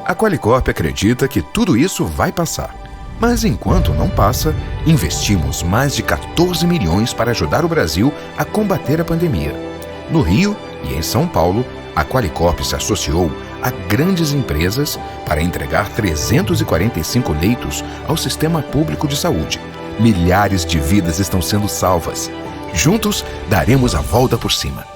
A Qualicorp acredita que tudo isso vai passar. Mas enquanto não passa, investimos mais de 14 milhões para ajudar o Brasil a combater a pandemia. No Rio e em São Paulo, a Qualicorp se associou a grandes empresas para entregar 345 leitos ao sistema público de saúde. Milhares de vidas estão sendo salvas. Juntos, daremos a volta por cima.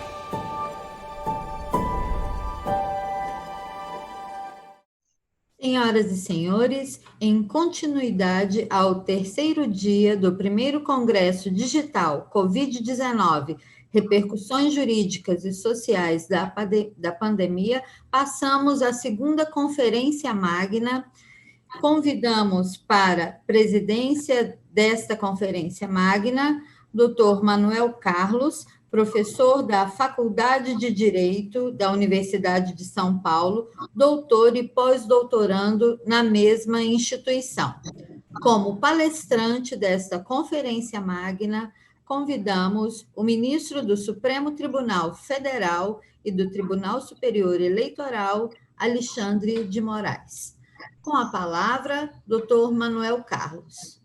Senhoras e senhores, em continuidade ao terceiro dia do primeiro Congresso Digital Covid-19, Repercussões Jurídicas e Sociais da Pandemia, passamos à segunda Conferência Magna. Convidamos para a presidência desta Conferência Magna, Dr. Manuel Carlos, professor da Faculdade de Direito da Universidade de São Paulo, doutor e pós-doutorando na mesma instituição. Como palestrante desta Conferência Magna, convidamos o ministro do Supremo Tribunal Federal e do Tribunal Superior Eleitoral, Alexandre de Moraes. Com a palavra, doutor Manuel Carlos.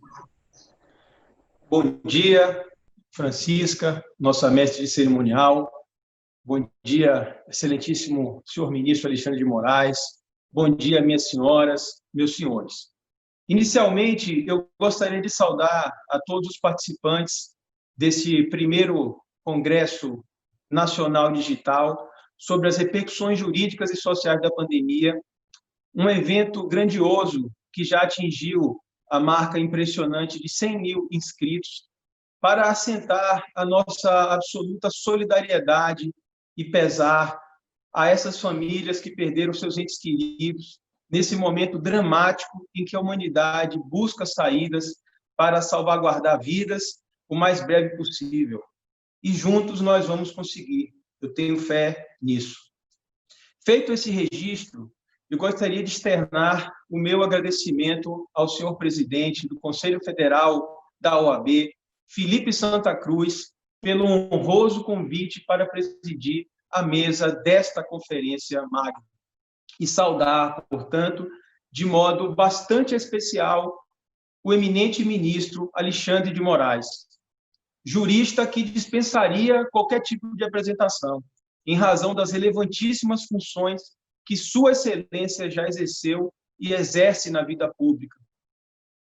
Bom dia, Francisca, nossa mestre de cerimonial. Bom dia, excelentíssimo senhor ministro Alexandre de Moraes. Bom dia, minhas senhoras, meus senhores. Inicialmente, eu gostaria de saudar a todos os participantes desse primeiro Congresso Nacional Digital sobre as repercussões jurídicas e sociais da pandemia, um evento grandioso que já atingiu a marca impressionante de 100 mil inscritos, para assentar a nossa absoluta solidariedade e pesar a essas famílias que perderam seus entes queridos nesse momento dramático em que a humanidade busca saídas para salvaguardar vidas o mais breve possível. E juntos nós vamos conseguir. Eu tenho fé nisso. Feito esse registro, eu gostaria de externar o meu agradecimento ao senhor presidente do Conselho Federal da OAB, Felipe Santa Cruz, pelo honroso convite para presidir a mesa desta conferência magna. E saudar, portanto, de modo bastante especial, o eminente ministro Alexandre de Moraes, jurista que dispensaria qualquer tipo de apresentação, em razão das relevantíssimas funções que Sua Excelência já exerceu e exerce na vida pública.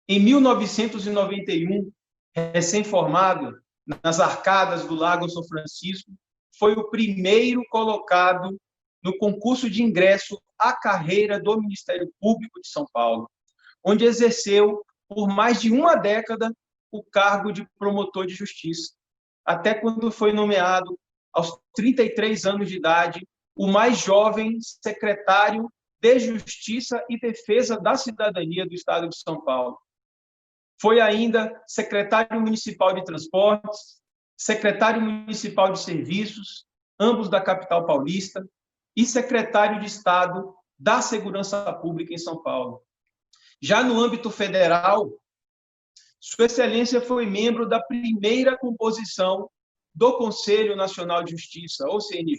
Em 1991, recém-formado, nas arcadas do Lago São Francisco, foi o primeiro colocado no concurso de ingresso à carreira do Ministério Público de São Paulo, onde exerceu por mais de uma década o cargo de promotor de justiça, até quando foi nomeado, aos 33 anos de idade, o mais jovem secretário de Justiça e Defesa da Cidadania do Estado de São Paulo. Foi ainda secretário municipal de Transportes, secretário municipal de Serviços, ambos da capital paulista, e secretário de Estado da Segurança Pública em São Paulo. Já no âmbito federal, Sua Excelência foi membro da primeira composição do Conselho Nacional de Justiça, ou CNJ.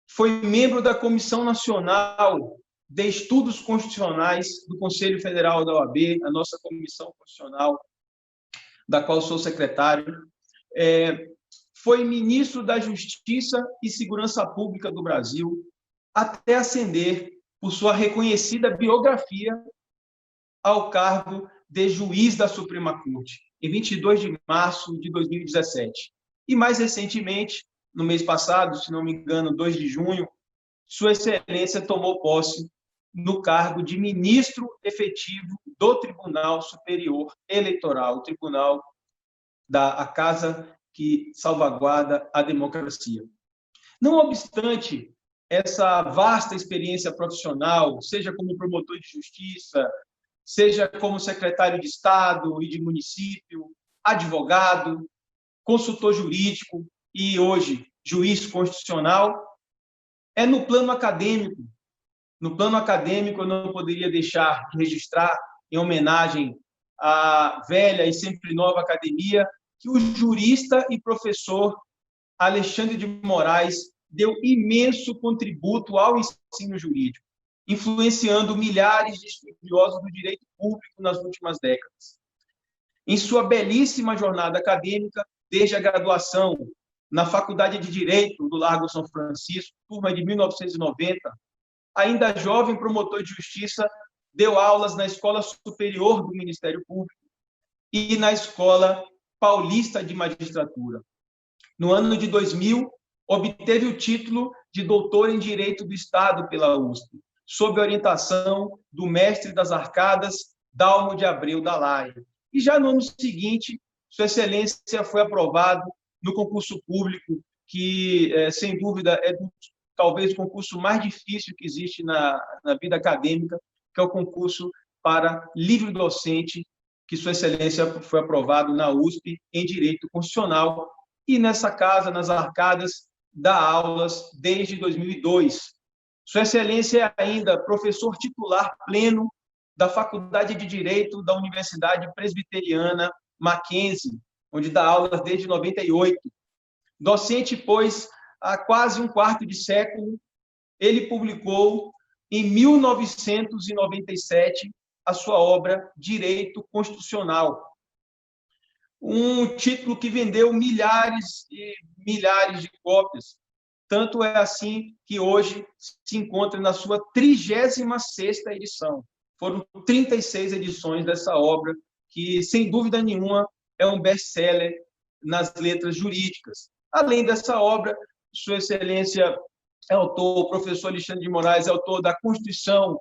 Foi membro da Comissão Nacional de Estudos Constitucionais do Conselho Federal da OAB, a nossa comissão constitucional, da qual sou secretário. Foi ministro da Justiça e Segurança Pública do Brasil, até ascender, por sua reconhecida biografia, ao cargo de juiz da Suprema Corte, em 22 de março de 2017. E, mais recentemente, no mês passado, se não me engano, 2 de junho, Sua Excelência tomou posse no cargo de ministro efetivo do Tribunal Superior Eleitoral, o tribunal a casa que salvaguarda a democracia. Não obstante essa vasta experiência profissional, seja como promotor de justiça, seja como secretário de Estado e de município, advogado, consultor jurídico e hoje juiz constitucional, é no plano acadêmico. No plano acadêmico, eu não poderia deixar de registrar, em homenagem à velha e sempre nova academia, que o jurista e professor Alexandre de Moraes deu imenso contributo ao ensino jurídico, influenciando milhares de estudiosos do direito público nas últimas décadas. Em sua belíssima jornada acadêmica, desde a graduação na Faculdade de Direito do Largo São Francisco, turma de 1990, ainda jovem promotor de justiça, deu aulas na Escola Superior do Ministério Público e na Escola Paulista de Magistratura. No ano de 2000, obteve o título de doutor em Direito do Estado pela USP, sob a orientação do mestre das Arcadas, Dalmo de Abreu da Laia. E já no ano seguinte, Sua Excelência foi aprovado no concurso público, que, sem dúvida, é talvez o concurso mais difícil que existe na vida acadêmica, que é o concurso para livre docente, que Sua Excelência foi aprovado na USP em Direito Constitucional, e nessa casa, nas Arcadas, dá aulas desde 2002. Sua Excelência é ainda professor titular pleno da Faculdade de Direito da Universidade Presbiteriana Mackenzie, onde dá aulas desde 98. Docente, pois, há quase um quarto de século, ele publicou, em 1997, a sua obra Direito Constitucional, um título que vendeu milhares e milhares de cópias. Tanto é assim que hoje se encontra na sua 36ª edição. Foram 36 edições dessa obra, que, sem dúvida nenhuma, é um best-seller nas letras jurídicas. Além dessa obra, Sua Excelência é autor, o professor Alexandre de Moraes é autor da Constituição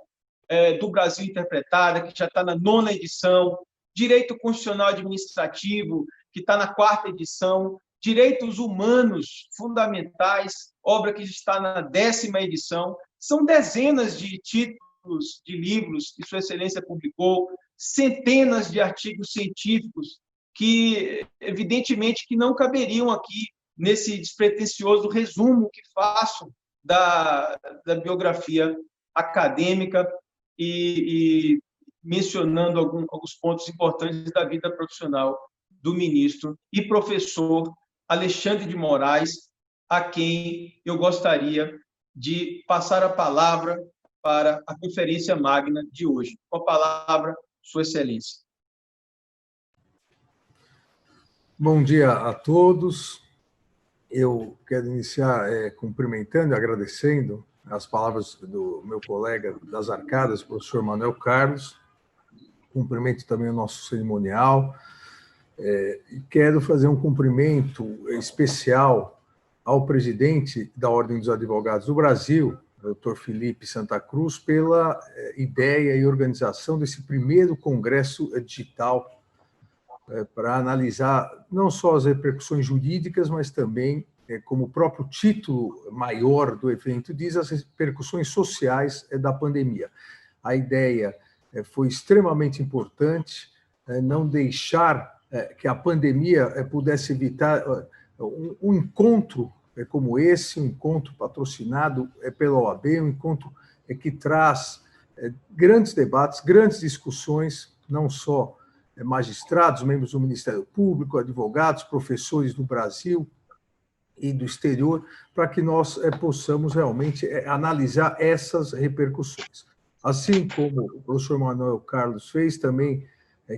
do Brasil Interpretada, que já está na 9ª edição, Direito Constitucional Administrativo, que está na 4ª edição, Direitos Humanos Fundamentais, obra que está na 10ª edição. São dezenas de títulos de livros que Sua Excelência publicou, centenas de artigos científicos que, evidentemente, que não caberiam aqui nesse despretensioso resumo que faço da biografia acadêmica e mencionando alguns pontos importantes da vida profissional do ministro e professor Alexandre de Moraes, a quem eu gostaria de passar a palavra para a conferência magna de hoje. Com a palavra, Sua Excelência. Bom dia a todos. Eu quero iniciar cumprimentando e agradecendo as palavras do meu colega das Arcadas, professor Manuel Carlos. Cumprimento também o nosso cerimonial. E quero fazer um cumprimento especial ao presidente da Ordem dos Advogados do Brasil, Dr. Felipe Santa Cruz, pela ideia e organização desse primeiro congresso digital para analisar não só as repercussões jurídicas, mas também, como o próprio título maior do evento diz, as repercussões sociais da pandemia. A ideia foi extremamente importante, não deixar que a pandemia pudesse evitar um encontro como esse, um encontro patrocinado pela OAB, um encontro que traz grandes debates, grandes discussões, não só magistrados, membros do Ministério Público, advogados, professores do Brasil e do exterior, para que nós possamos realmente analisar essas repercussões. Assim como o professor Manuel Carlos fez, também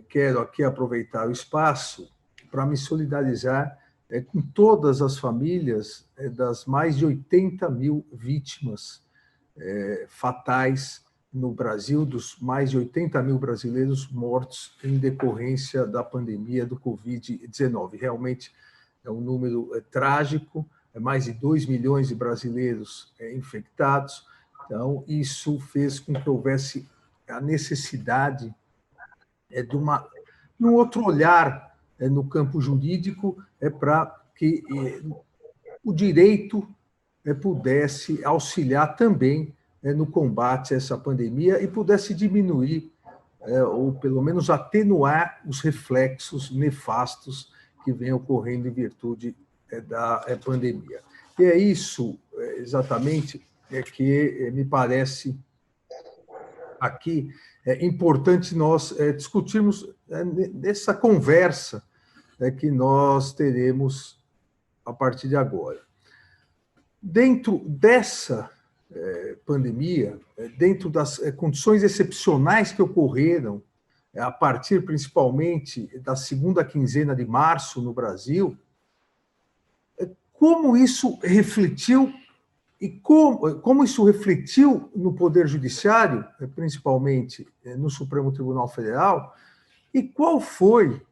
quero aqui aproveitar o espaço para me solidarizar com todas as famílias das mais de 80 mil vítimas fatais no Brasil dos mais de 80 mil brasileiros mortos em decorrência da pandemia do Covid-19. Realmente é um número trágico, mais de 2 milhões de brasileiros infectados. Então, isso fez com que houvesse a necessidade de um outro olhar no campo jurídico para que o direito pudesse auxiliar também no combate a essa pandemia e pudesse diminuir ou pelo menos atenuar os reflexos nefastos que vêm ocorrendo em virtude da pandemia. E é isso exatamente que me parece aqui importante nós discutirmos nessa conversa que nós teremos a partir de agora. Dentro dessa pandemia, dentro das condições excepcionais que ocorreram, a partir principalmente da segunda quinzena de março no Brasil, como isso refletiu e como isso refletiu no Poder Judiciário, principalmente no Supremo Tribunal Federal, e qual foi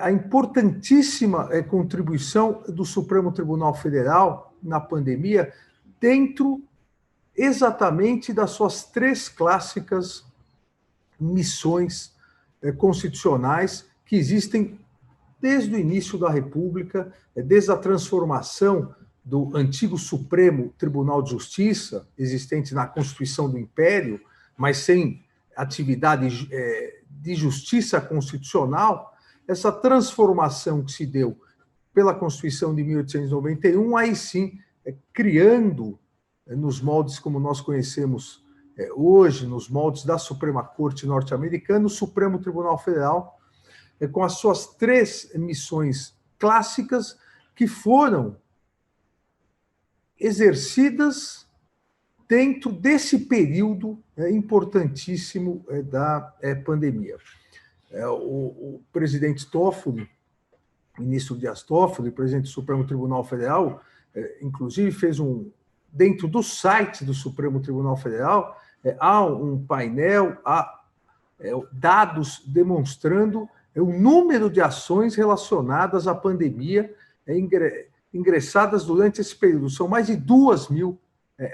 a importantíssima contribuição do Supremo Tribunal Federal na pandemia dentro exatamente das suas 3 clássicas missões constitucionais que existem desde o início da República, desde a transformação do antigo Supremo Tribunal de Justiça, existente na Constituição do Império, mas sem atividade de justiça constitucional, essa transformação que se deu pela Constituição de 1891, aí sim, criando nos moldes como nós conhecemos hoje, nos moldes da Suprema Corte norte-americana, o Supremo Tribunal Federal, com as suas 3 missões clássicas que foram exercidas dentro desse período importantíssimo da pandemia. O presidente Toffoli, ministro Dias Toffoli, presidente do Supremo Tribunal Federal, inclusive fez dentro do site do Supremo Tribunal Federal, há um painel, há dados demonstrando o número de ações relacionadas à pandemia ingressadas durante esse período. São mais de 2.000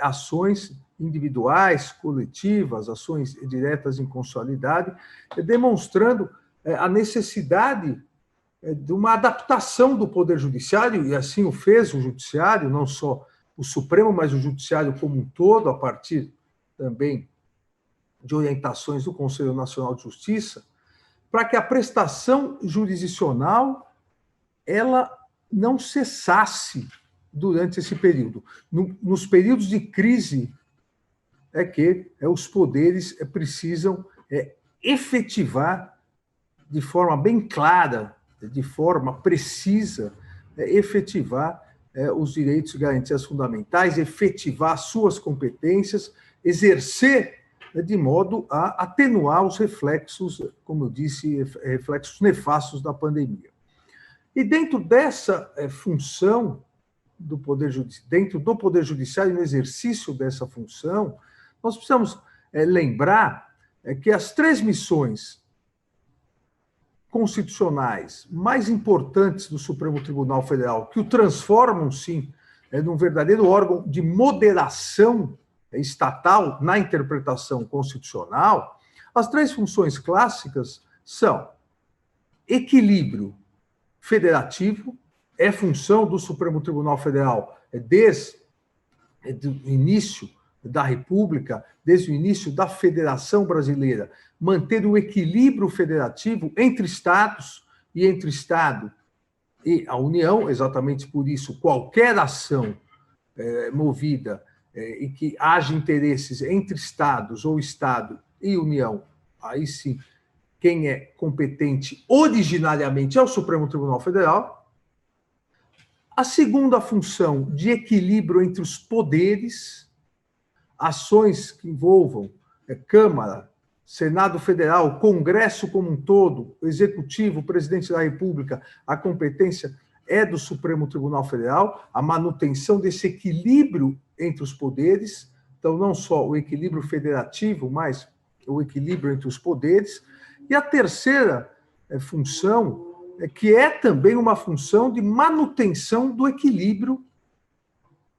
ações individuais, coletivas, ações diretas em constitucionalidade, demonstrando a necessidade de uma adaptação do Poder Judiciário, e assim o fez o Judiciário, não só o Supremo, mas o Judiciário como um todo, a partir também de orientações do Conselho Nacional de Justiça, para que a prestação jurisdicional ela não cessasse durante esse período. Nos períodos de crise é que os poderes precisam efetivar de forma bem clara, de forma precisa, efetivar os direitos e garantias fundamentais, efetivar suas competências, exercer de modo a atenuar os reflexos, como eu disse, reflexos nefastos da pandemia. E dentro dessa função do Poder Judiciário, dentro do Poder Judiciário, no exercício dessa função, nós precisamos lembrar que as 3 missões constitucionais mais importantes do Supremo Tribunal Federal, que o transformam, sim, num verdadeiro órgão de moderação estatal na interpretação constitucional, as 3 funções clássicas são equilíbrio federativo, é função do Supremo Tribunal Federal desde o início da República, desde o início da Federação Brasileira, manter o equilíbrio federativo entre Estados e entre Estado e a União. Exatamente por isso, qualquer ação movida e que haja interesses entre Estados ou Estado e União, aí sim, quem é competente originariamente é o Supremo Tribunal Federal. A segunda função de equilíbrio entre os poderes, ações que envolvam Câmara, Senado Federal, Congresso como um todo, Executivo, Presidente da República, a competência é do Supremo Tribunal Federal, a manutenção desse equilíbrio entre os poderes, Então, não só o equilíbrio federativo, mas o equilíbrio entre os poderes. E a terceira função, que é também uma função de manutenção do equilíbrio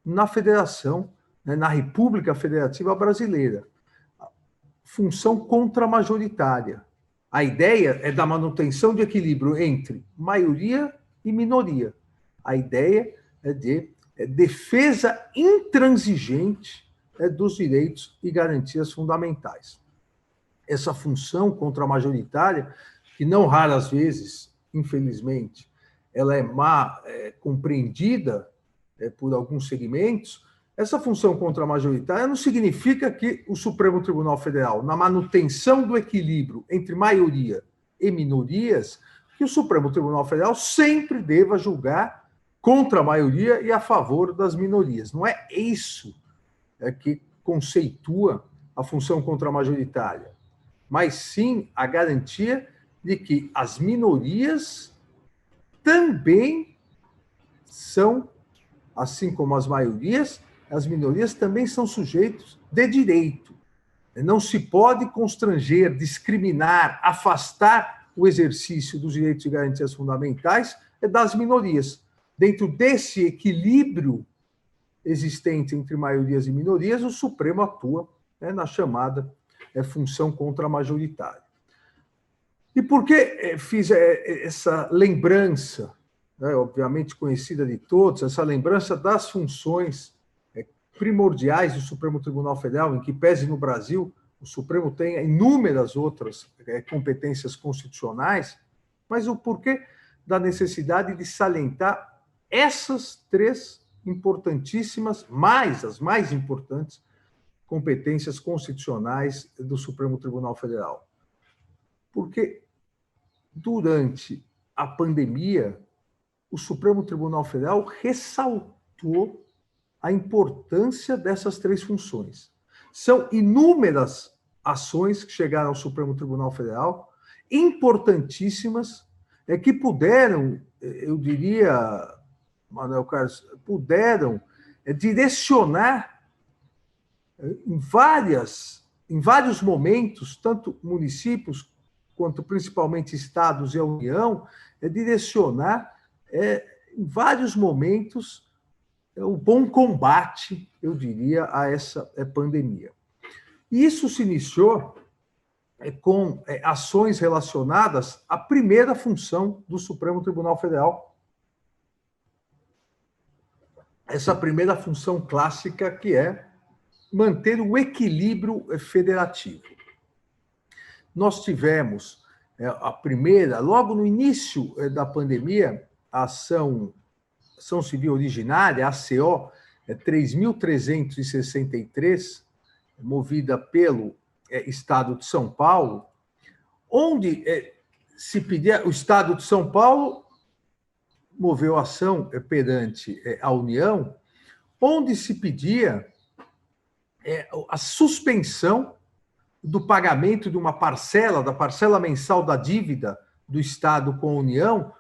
na federação, na República Federativa Brasileira. Função contramajoritária. A ideia é da manutenção de equilíbrio entre maioria e minoria. A ideia é de defesa intransigente dos direitos e garantias fundamentais. Essa função contramajoritária, que não raras vezes, infelizmente, ela é mal compreendida por alguns segmentos, essa função contramajoritária não significa que o Supremo Tribunal Federal, na manutenção do equilíbrio entre maioria e minorias, que o Supremo Tribunal Federal sempre deva julgar contra a maioria e a favor das minorias. Não é isso que conceitua a função contramajoritária, mas sim a garantia de que as minorias também são, assim como as maiorias também são sujeitos de direito. Não se pode constranger, discriminar, afastar o exercício dos direitos e garantias fundamentais das minorias. Dentro desse equilíbrio existente entre maiorias e minorias, o Supremo atua na chamada função contramajoritária. E por que fiz essa lembrança, obviamente conhecida de todos, essa lembrança das funções primordiais do Supremo Tribunal Federal, em que pese no Brasil o Supremo tem inúmeras outras competências constitucionais, mas o porquê da necessidade de salientar essas três importantíssimas, as mais importantes competências constitucionais do Supremo Tribunal Federal? Porque durante a pandemia, o Supremo Tribunal Federal ressaltou a importância dessas três funções. São inúmeras ações que chegaram ao Supremo Tribunal Federal, importantíssimas, que puderam, eu diria, Manuel Carlos, puderam direcionar em vários momentos, tanto municípios quanto principalmente estados e a União, direcionar em vários momentos o bom combate, eu diria, a essa pandemia. E isso se iniciou com ações relacionadas à primeira função do Supremo Tribunal Federal. Essa primeira função clássica, que é manter o equilíbrio federativo. Nós tivemos a primeira, logo no início da pandemia, a ação civil originária, a ACO 3.363, movida pelo Estado de São Paulo, onde se pedia, o Estado de São Paulo moveu ação perante a União, onde se pedia a suspensão do pagamento de uma parcela, da parcela mensal da dívida do Estado com a União,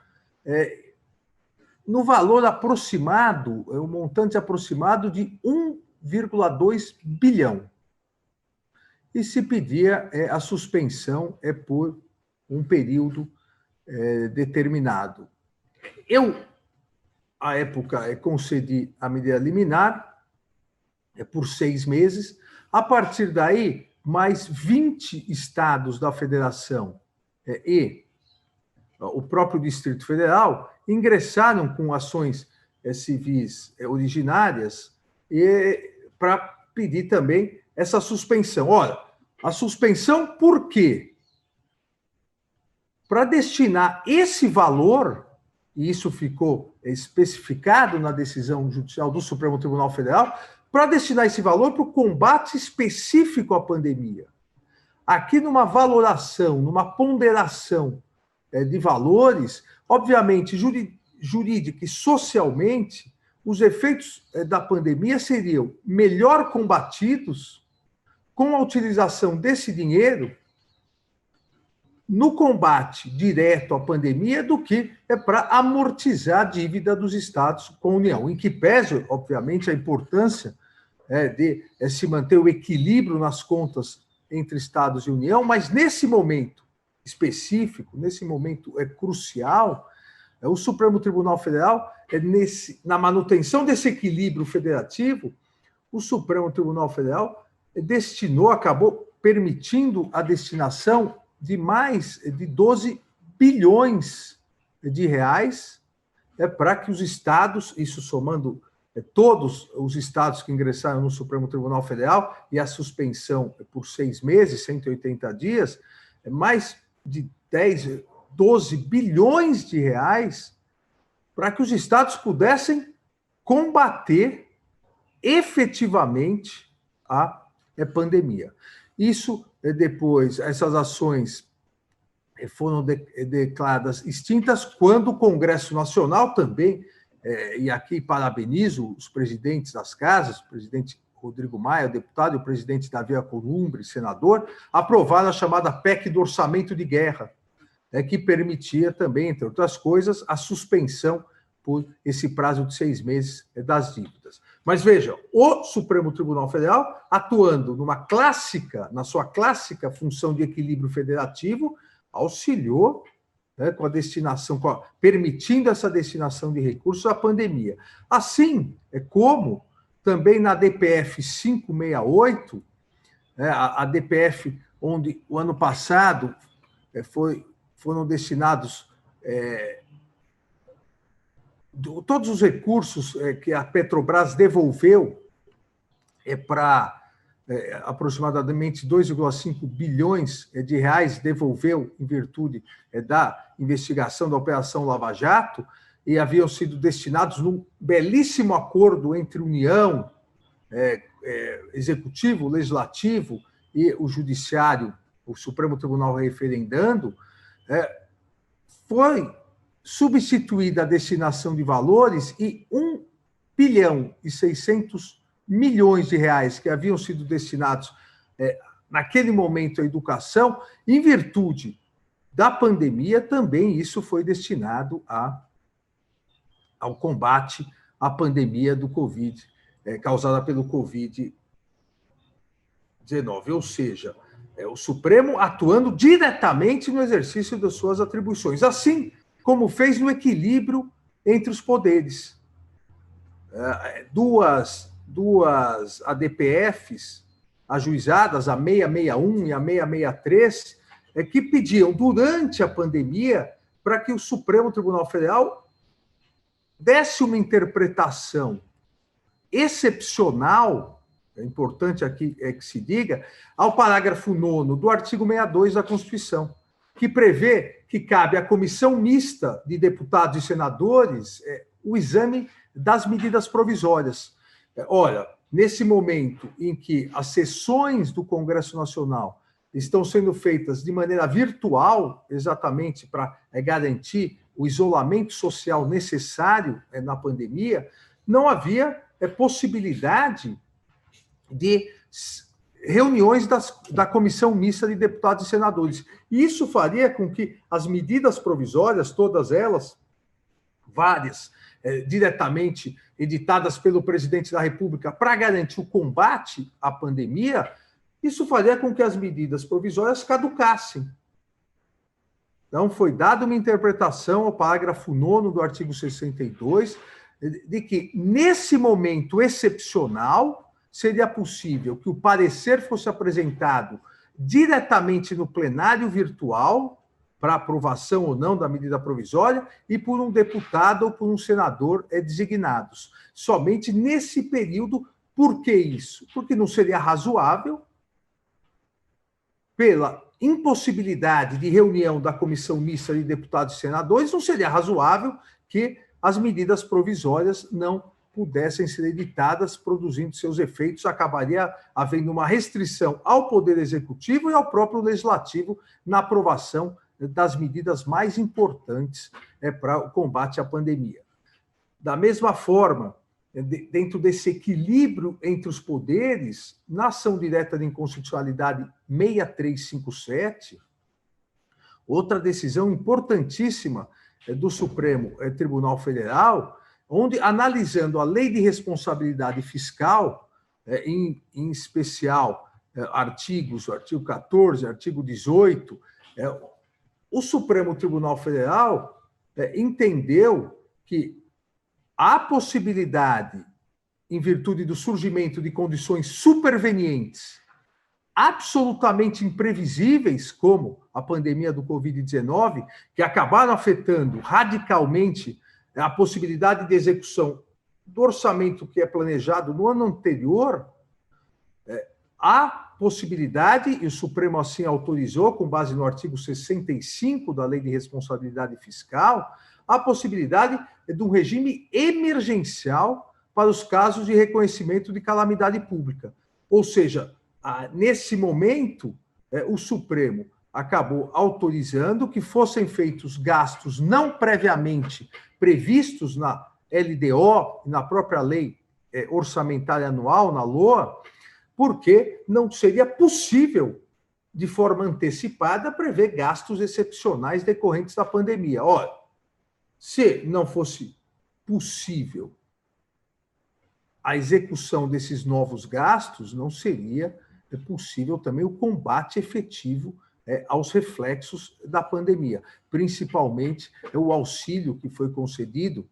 no valor aproximado, um montante aproximado de 1,2 bilhão. E se pedia a suspensão por um período determinado. Eu, à época, concedi a medida liminar por 6 meses. A partir daí, mais 20 estados da federação e o próprio Distrito Federal ingressaram com ações civis originárias para pedir também essa suspensão. Ora, a suspensão por quê? Para destinar esse valor, e isso ficou especificado na decisão judicial do Supremo Tribunal Federal, para destinar esse valor para o combate específico à pandemia. Aqui, numa valoração, numa ponderação de valores, obviamente, jurídica e socialmente, os efeitos da pandemia seriam melhor combatidos com a utilização desse dinheiro no combate direto à pandemia do que para amortizar a dívida dos estados com a União, em que pese, obviamente, a importância de se manter o equilíbrio nas contas entre Estados e União, mas nesse momento específico, nesse momento crucial, o Supremo Tribunal Federal, na manutenção desse equilíbrio federativo, o Supremo Tribunal Federal acabou permitindo a destinação de mais de 12 bilhões de reais para que os estados, isso somando todos os estados que ingressaram no Supremo Tribunal Federal e a suspensão por 6 meses, 180 dias, mais de 12 bilhões de reais para que os estados pudessem combater efetivamente a pandemia. Isso depois, essas ações foram declaradas extintas quando o Congresso Nacional também, e aqui parabenizo os presidentes das casas, o presidente Rodrigo Maia, deputado, e o presidente Davi Alcolumbre, senador, aprovaram a chamada PEC do Orçamento de Guerra, que permitia também, entre outras coisas, a suspensão por esse prazo de 6 meses das dívidas. Mas veja, o Supremo Tribunal Federal, atuando na sua clássica função de equilíbrio federativo, auxiliou com a destinação, permitindo essa destinação de recursos à pandemia. Assim como também na DPF 568, a DPF onde o ano passado foram destinados todos os recursos que a Petrobras devolveu para aproximadamente 2,5 bilhões de reais, devolveu em virtude da investigação da Operação Lava Jato, e haviam sido destinados num belíssimo acordo entre União, Executivo, Legislativo e o Judiciário, o Supremo Tribunal referendando, foi substituída a destinação de valores e 1 bilhão e 600 milhões de reais que haviam sido destinados naquele momento à educação, em virtude da pandemia, também isso foi destinado ao combate à pandemia do Covid, causada pelo Covid-19. Ou seja, o Supremo atuando diretamente no exercício das suas atribuições, assim como fez no equilíbrio entre os poderes. Duas ADPFs ajuizadas, a 661 e a 663, que pediam, durante a pandemia, para que o Supremo Tribunal Federal desse uma interpretação excepcional, é importante aqui que se diga, ao parágrafo 9º do artigo 62 da Constituição, que prevê que cabe à comissão mista de deputados e senadores o exame das medidas provisórias. Olha, nesse momento em que as sessões do Congresso Nacional estão sendo feitas de maneira virtual, exatamente para garantir o isolamento social necessário na pandemia, não havia possibilidade de reuniões da Comissão Mista de Deputados e Senadores. Isso faria com que as medidas provisórias, todas elas, várias, diretamente editadas pelo presidente da República para garantir o combate à pandemia, isso faria com que as medidas provisórias caducassem. Então, foi dada uma interpretação ao parágrafo 9º do artigo 62, de que, nesse momento excepcional, seria possível que o parecer fosse apresentado diretamente no plenário virtual, para aprovação ou não da medida provisória, e por um deputado ou por um senador designados. Somente nesse período. Por que isso? Porque não seria razoável, pela impossibilidade de reunião da Comissão Mista de Deputados e Senadores, não seria razoável que as medidas provisórias não pudessem ser editadas, produzindo seus efeitos, acabaria havendo uma restrição ao Poder Executivo e ao próprio Legislativo na aprovação das medidas mais importantes para o combate à pandemia. Da mesma forma, dentro desse equilíbrio entre os poderes, na ação direta de inconstitucionalidade 6357, outra decisão importantíssima do Supremo Tribunal Federal, onde, analisando a Lei de Responsabilidade Fiscal, em especial artigos, o artigo 14, artigo 18, o Supremo Tribunal Federal entendeu que há possibilidade, em virtude do surgimento de condições supervenientes, absolutamente imprevisíveis, como a pandemia do Covid-19, que acabaram afetando radicalmente a possibilidade de execução do orçamento que é planejado no ano anterior, há possibilidade, e o Supremo assim autorizou, com base no artigo 65 da Lei de Responsabilidade Fiscal, a possibilidade de um regime emergencial para os casos de reconhecimento de calamidade pública. Ou seja, nesse momento, o Supremo acabou autorizando que fossem feitos gastos não previamente previstos na LDO, na própria Lei Orçamentária Anual, na LOA, porque não seria possível, de forma antecipada, prever gastos excepcionais decorrentes da pandemia. Ora, se não fosse possível a execução desses novos gastos, não seria possível também o combate efetivo aos reflexos da pandemia, principalmente o auxílio que foi concedido,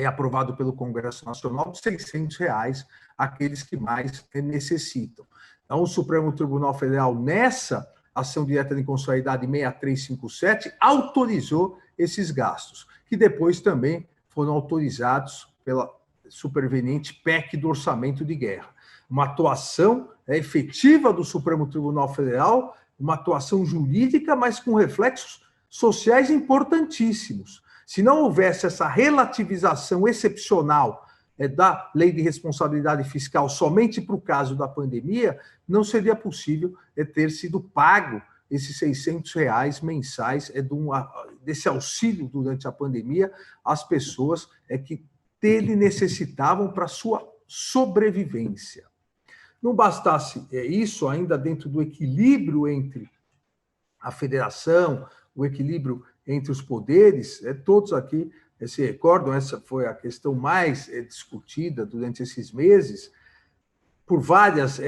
aprovado pelo Congresso Nacional, de R$ 600 àqueles que mais necessitam. Então, o Supremo Tribunal Federal, nessa ação direta de inconstitucionalidade 6357, autorizou esses gastos, que depois também foram autorizados pela superveniente PEC do Orçamento de Guerra. Uma atuação efetiva do Supremo Tribunal Federal, uma atuação jurídica, mas com reflexos sociais importantíssimos. Se não houvesse essa relativização excepcional da Lei de Responsabilidade Fiscal somente para o caso da pandemia, não seria possível ter sido pago esses R$ 600 mensais desse auxílio durante a pandemia às pessoas que dele necessitavam para sua sobrevivência. Não bastasse isso, ainda dentro do equilíbrio entre a federação, o equilíbrio entre os poderes, todos aqui se recordam, essa foi a questão mais discutida durante esses meses, por várias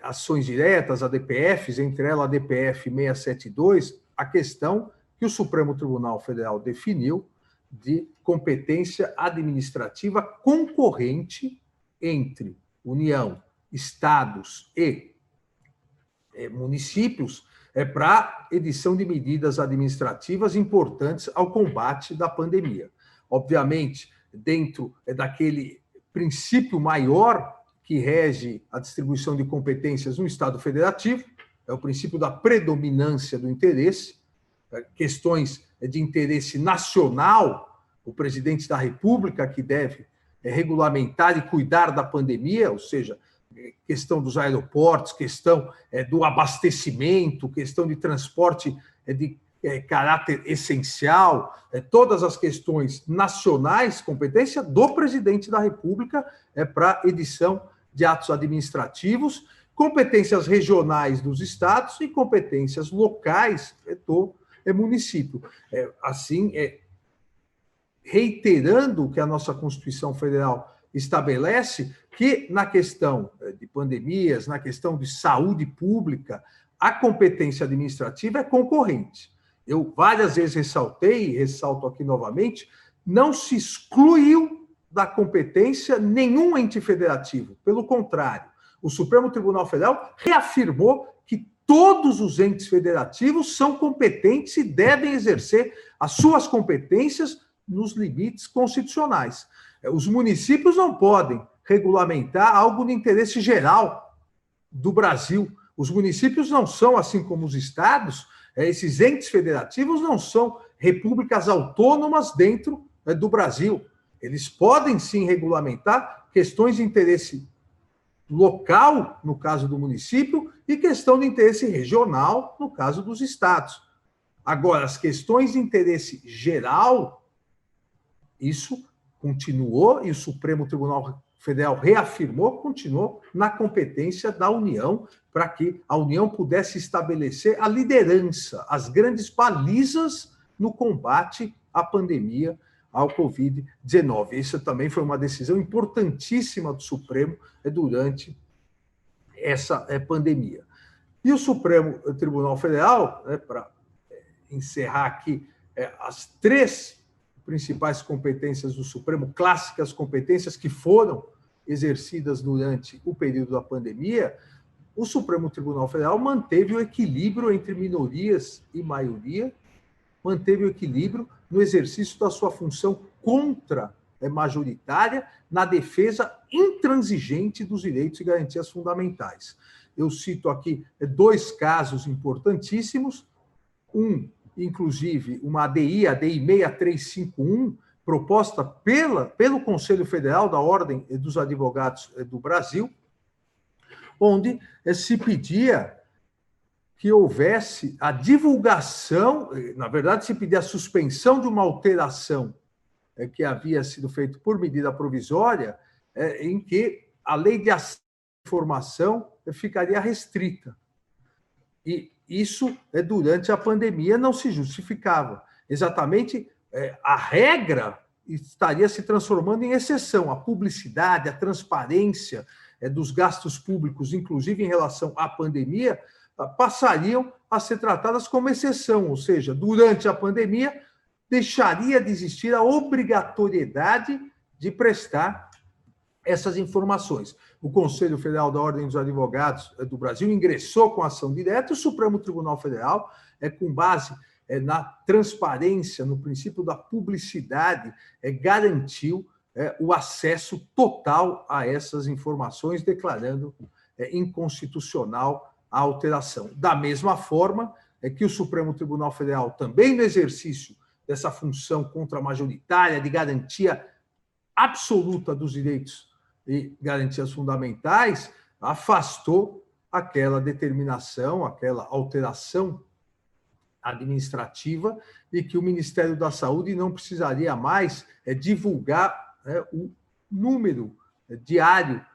ações diretas, ADPFs, entre elas a ADPF 672, a questão que o Supremo Tribunal Federal definiu de competência administrativa concorrente entre União, estados e municípios para edição de medidas administrativas importantes ao combate da pandemia. Obviamente, dentro daquele princípio maior que rege a distribuição de competências no Estado federativo, é o princípio da predominância do interesse, questões de interesse nacional, o presidente da República que deve regulamentar e cuidar da pandemia, ou seja, questão dos aeroportos, questão do abastecimento, questão de transporte de caráter essencial, todas as questões nacionais, competência do presidente da República para edição de atos administrativos, competências regionais dos estados e competências locais do município. Assim, reiterando o que a nossa Constituição Federal estabelece, que na questão de pandemias, na questão de saúde pública, a competência administrativa é concorrente. Eu várias vezes ressaltei, e ressalto aqui novamente, não se excluiu da competência nenhum ente federativo. Pelo contrário, o Supremo Tribunal Federal reafirmou que todos os entes federativos são competentes e devem exercer as suas competências nos limites constitucionais. Os municípios não podem regulamentar algo de interesse geral do Brasil. Os municípios não são, assim como os estados, esses entes federativos não são repúblicas autônomas dentro do Brasil. Eles podem, sim, regulamentar questões de interesse local, no caso do município, e questão de interesse regional, no caso dos estados. Agora, as questões de interesse geral, isso continuou, e o Supremo Tribunal Federal reafirmou, continuou na competência da União, para que a União pudesse estabelecer a liderança, as grandes balizas no combate à pandemia, ao Covid-19. Isso também foi uma decisão importantíssima do Supremo durante essa pandemia. E o Supremo Tribunal Federal, para encerrar aqui, as 3 principais competências do Supremo, clássicas competências que foram exercidas durante o período da pandemia, o Supremo Tribunal Federal manteve o equilíbrio entre minorias e maioria, manteve o equilíbrio no exercício da sua função majoritária na defesa intransigente dos direitos e garantias fundamentais. Eu cito aqui 2 casos importantíssimos, inclusive uma ADI 6351, proposta pelo Conselho Federal da Ordem dos Advogados do Brasil, onde se pedia que houvesse a divulgação, na verdade, se pedia a suspensão de uma alteração que havia sido feita por medida provisória, em que a lei de acesso à informação ficaria restrita. E isso, durante a pandemia, não se justificava. Exatamente, a regra estaria se transformando em exceção. A publicidade, a transparência dos gastos públicos, inclusive em relação à pandemia, passariam a ser tratadas como exceção, ou seja, durante a pandemia, deixaria de existir a obrigatoriedade de prestar essas informações. O Conselho Federal da Ordem dos Advogados do Brasil ingressou com ação direta e o Supremo Tribunal Federal, com base na transparência, no princípio da publicidade, garantiu o acesso total a essas informações, declarando inconstitucional a alteração. Da mesma forma que o Supremo Tribunal Federal, também no exercício dessa função contramajoritária de garantia absoluta dos direitos e garantias fundamentais, afastou aquela determinação, aquela alteração administrativa e que o Ministério da Saúde não precisaria mais divulgar o número diário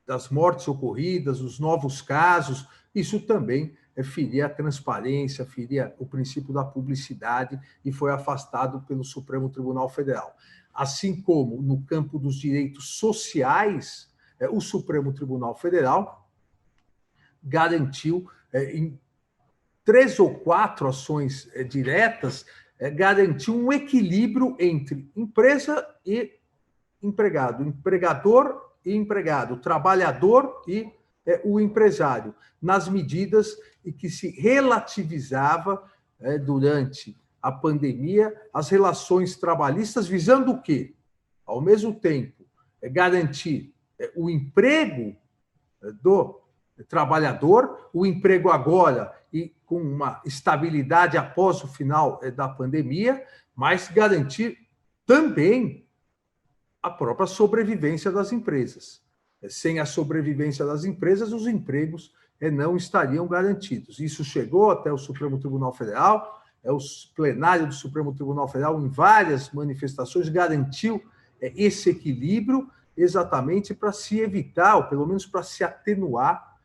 das mortes ocorridas, os novos casos. Isso também feria a transparência, feria o princípio da publicidade e foi afastado pelo Supremo Tribunal Federal. Assim como no campo dos direitos sociais, o Supremo Tribunal Federal garantiu, em 3 ou 4 ações diretas, garantiu um equilíbrio entre empresa e empregado, empregador e empregado, trabalhador e o empresário, nas medidas em que se relativizava durante a pandemia as relações trabalhistas, visando o quê? Ao mesmo tempo, garantir o emprego do trabalhador, o emprego agora e com uma estabilidade após o final da pandemia, mas garantir também a própria sobrevivência das empresas. Sem a sobrevivência das empresas, os empregos não estariam garantidos. Isso chegou até o Supremo Tribunal Federal, o plenário do Supremo Tribunal Federal, em várias manifestações, garantiu esse equilíbrio exatamente para se evitar, ou pelo menos para se atenuar,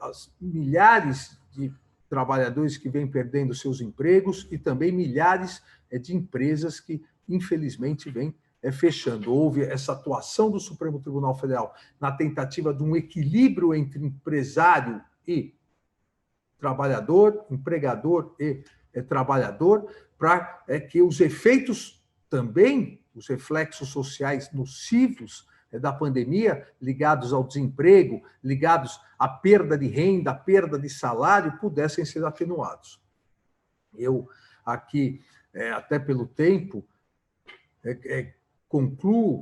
as milhares de trabalhadores que vêm perdendo seus empregos e também milhares de empresas que, infelizmente, vêm fechando. Houve essa atuação do Supremo Tribunal Federal na tentativa de um equilíbrio entre empresário e trabalhador, empregador e trabalhador, para que os efeitos também, os reflexos sociais nocivos da pandemia, ligados ao desemprego, ligados à perda de renda, à perda de salário, pudessem ser atenuados. Eu aqui, até pelo tempo,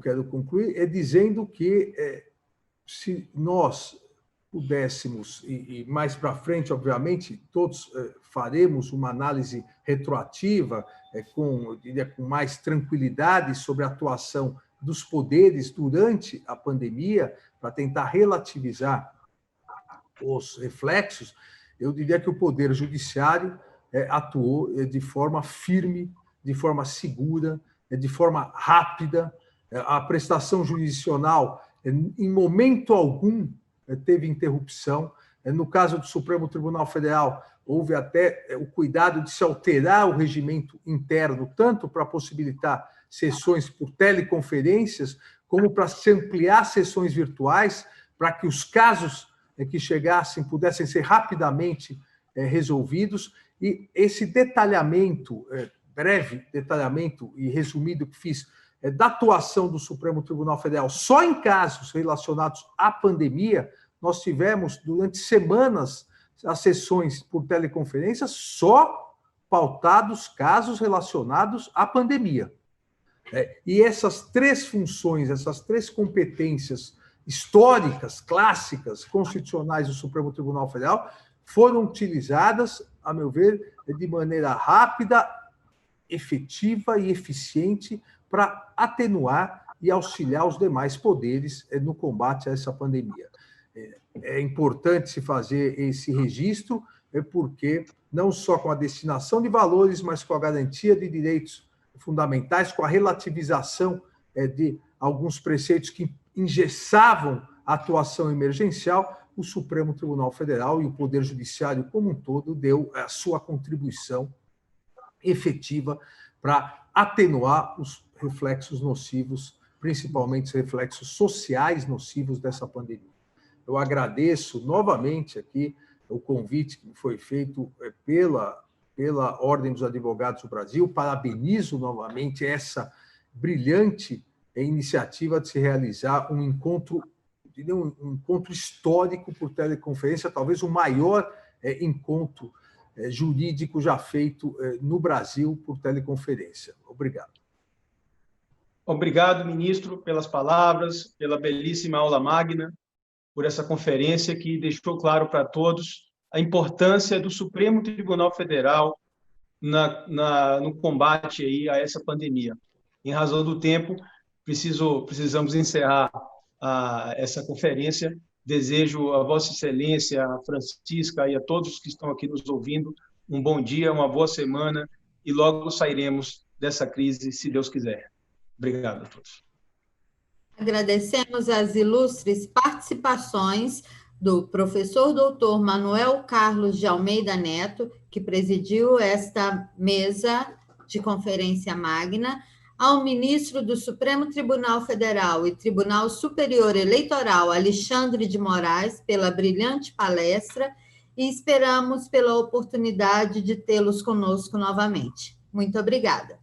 quero concluir dizendo que se nós pudéssemos, e mais para frente, obviamente, todos faremos uma análise retroativa eu diria, com mais tranquilidade sobre a atuação dos poderes durante a pandemia, para tentar relativizar os reflexos, eu diria que o Poder Judiciário atuou de forma firme, de forma segura, de forma rápida. A prestação jurisdicional, em momento algum, teve interrupção. No caso do Supremo Tribunal Federal, houve até o cuidado de se alterar o regimento interno, tanto para possibilitar sessões por teleconferências, como para se ampliar sessões virtuais, para que os casos que chegassem pudessem ser rapidamente resolvidos. E esse detalhamento, breve detalhamento e resumido que fiz, da atuação do Supremo Tribunal Federal só em casos relacionados à pandemia, nós tivemos durante semanas as sessões por teleconferência só pautados casos relacionados à pandemia. E essas três funções, essas três competências históricas, clássicas, constitucionais do Supremo Tribunal Federal foram utilizadas, a meu ver, de maneira rápida, efetiva e eficiente para atenuar e auxiliar os demais poderes no combate a essa pandemia. É importante se fazer esse registro, porque não só com a destinação de valores, mas com a garantia de direitos fundamentais, com a relativização de alguns preceitos que engessavam a atuação emergencial, o Supremo Tribunal Federal e o Poder Judiciário como um todo deu a sua contribuição efetiva para atenuar os reflexos nocivos, principalmente os reflexos sociais nocivos dessa pandemia. Eu agradeço novamente aqui o convite que foi feito pela Ordem dos Advogados do Brasil, parabenizo novamente essa brilhante iniciativa de se realizar um encontro histórico por teleconferência, talvez o maior encontro jurídico já feito no Brasil por teleconferência. Obrigado. Obrigado, ministro, pelas palavras, pela belíssima aula magna, por essa conferência que deixou claro para todos a importância do Supremo Tribunal Federal no combate aí a essa pandemia. Em razão do tempo, precisamos encerrar essa conferência. Desejo a Vossa Excelência, a Francisca e a todos que estão aqui nos ouvindo um bom dia, uma boa semana e logo sairemos dessa crise, se Deus quiser. Obrigado a todos. Agradecemos as ilustres participações do professor doutor Manuel Carlos de Almeida Neto, que presidiu esta mesa de conferência magna, ao ministro do Supremo Tribunal Federal e Tribunal Superior Eleitoral, Alexandre de Moraes, pela brilhante palestra e esperamos pela oportunidade de tê-los conosco novamente. Muito obrigada.